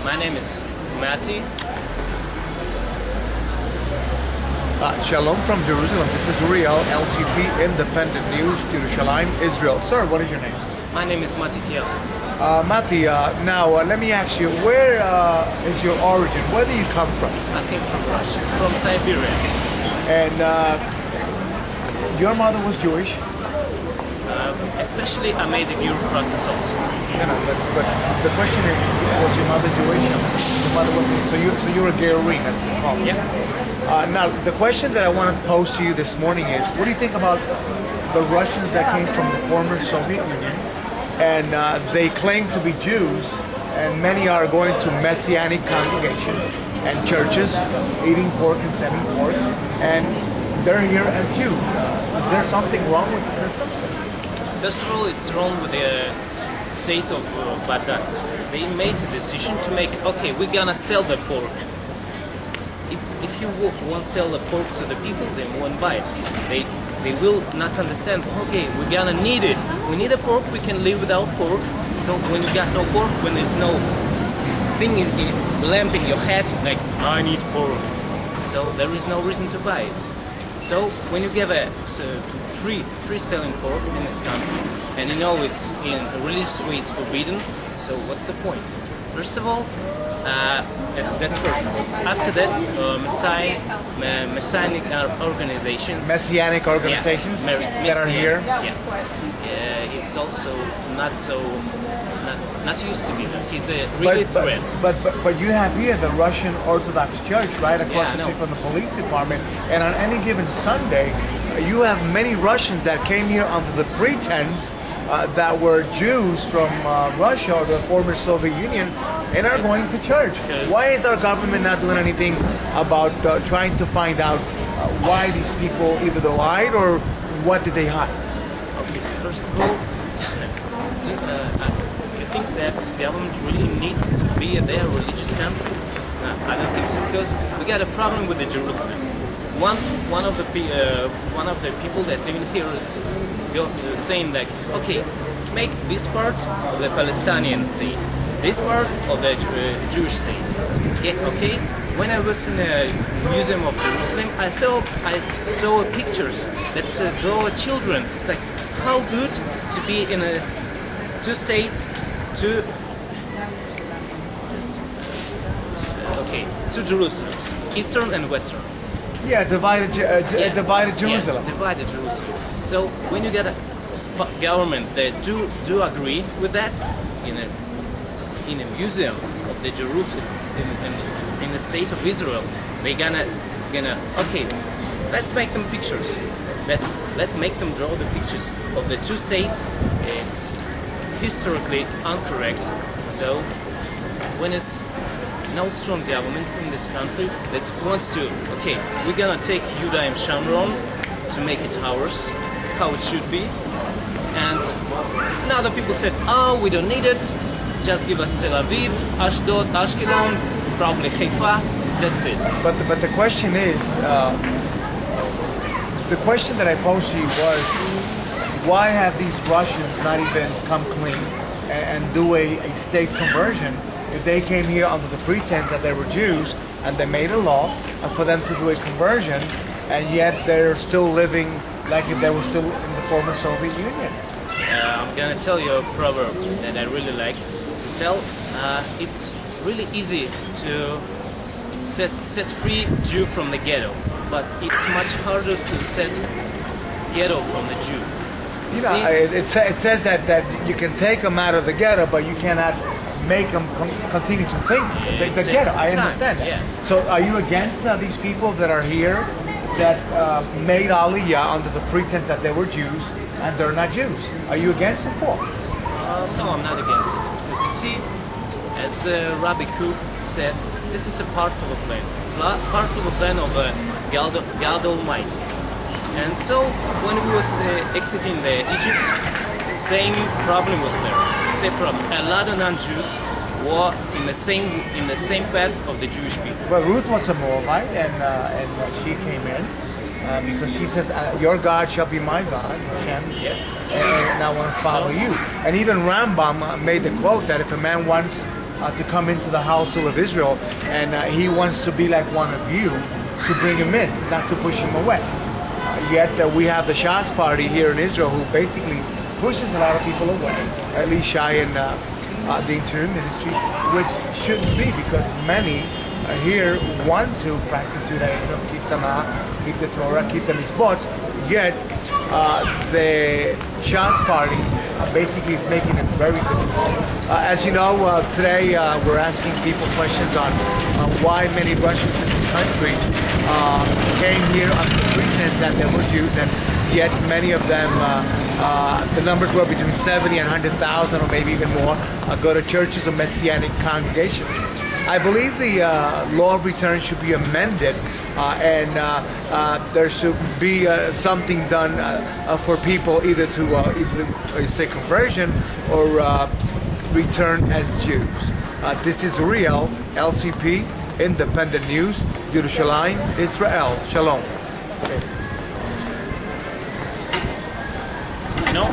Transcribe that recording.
My name is Mati. Shalom from Jerusalem. This is Uriel, LCP Independent News, Jerusalem, Israel. Sir, what is your name? My name is Mati Tiel. Mati, now let me ask you, where is your origin? Where do you come from? I came from Russia, from Siberia. And your mother was Jewish? Especially I made the Euro process also. But the question is, was your mother Jewish? Your mother wasn't. So you're a Georine, as we call it. Yeah. Now, the question that I wanted to pose to you this morning is, what do you think about the Russians that came from the former Soviet Union, and they claim to be Jews, and many are going to Messianic congregations and churches, eating pork and selling pork, and they're here as Jews. Is there something wrong with the system? First of all, it's wrong with the state of Badat. They made a decision to make, okay, we're gonna sell the pork. If you won't sell the pork to the people, they won't buy it. They will not understand, okay, we're gonna need it. We need a pork, we can live without pork. So when you got no pork, when there's no thing lamp in your head, like, I need pork. So there is no reason to buy it. So when you give a free selling pork in this country, and you know it's in a religious way it's forbidden, so what's the point? First of all, that's first. After that, Messianic organizations. Messianic organizations that are here. Yeah, it's also not used to be that. It's a really threat. But you have here the Russian Orthodox Church right across the street from the police department, and on any given Sunday, you have many Russians that came here under the pretense that were Jews from Russia or the former Soviet Union, and are going to church. Why is our government not doing anything about trying to find out why these people either they lied or what did they hide? Okay, first of all, I think that government really needs to be their religious country. No, I don't think so, because we got a problem with the Jerusalem. One of the people that live in here is saying like, okay, make this part of the Palestinian state, this part of the Jewish state. Yeah, okay. When I was in the Museum of Jerusalem, I thought I saw pictures that draw children. It's like, how good to be in two states, two Jerusalems, Eastern and Western. Yeah, divided Jerusalem. Yeah, divided Jerusalem. So when you get a government that do agree with that in a museum of the Jerusalem in the state of Israel, they gonna okay, let's make them pictures. Let's make them draw the pictures of the two states. It's historically incorrect. So when it's no strong government in this country that wants to, okay, we're gonna take Judah and Shamron to make it ours, how it should be, and other people said, oh, we don't need it, just give us Tel Aviv, Ashdod, Ashkelon, probably Haifa, that's it. But the question is, the question that I posed to you was, why have these Russians not even come clean and do a state conversion? If they came here under the pretense that they were Jews and they made a law for them to do a conversion, and yet they're still living like if they were still in the former Soviet Union. I'm gonna tell you a proverb that I really like to tell. It's really easy to set free Jew from the ghetto, but it's much harder to set ghetto from the Jew. You know, it says that you can take them out of the ghetto, but you cannot make them continue to think the ghetto. I understand that. Yeah. So are you against these people that are here that made Aliyah under the pretense that they were Jews and they're not Jews? Are you against it for? No, I'm not against it. Because you see, as Rabbi Kook said, this is a part of a plan. Part of a plan of God Almighty. And so when we was exiting Egypt, the same problem was there. Same problem. A lot of non-Jews were in the same path of the Jewish people. Well, Ruth was a Moabite, and she came in because she says, "Your God shall be my God, Hashem, and I want to follow you." And even Rambam made the quote that if a man wants to come into the household of Israel, and he wants to be like one of you, to bring him in, not to push him away. Yet we have the Shas party here in Israel, who basically pushes a lot of people away, at least shy in the interior ministry, which shouldn't be, because many here want to practice Judaism, keep Tanakh, keep the Torah, keep the mitzvot, yet the Shas party basically is making it very difficult. As you know, today we're asking people questions on why many Russians in this country came here under the pretense that they were Jews, and yet many of them, the numbers were between 70 and 100,000 or maybe even more, go to churches or Messianic congregations. I believe the law of return should be amended, and there should be something done for people either to say conversion or return as Jews. This is Uriel, LCP, Independent News, Yerushalayim, Israel. Shalom. No.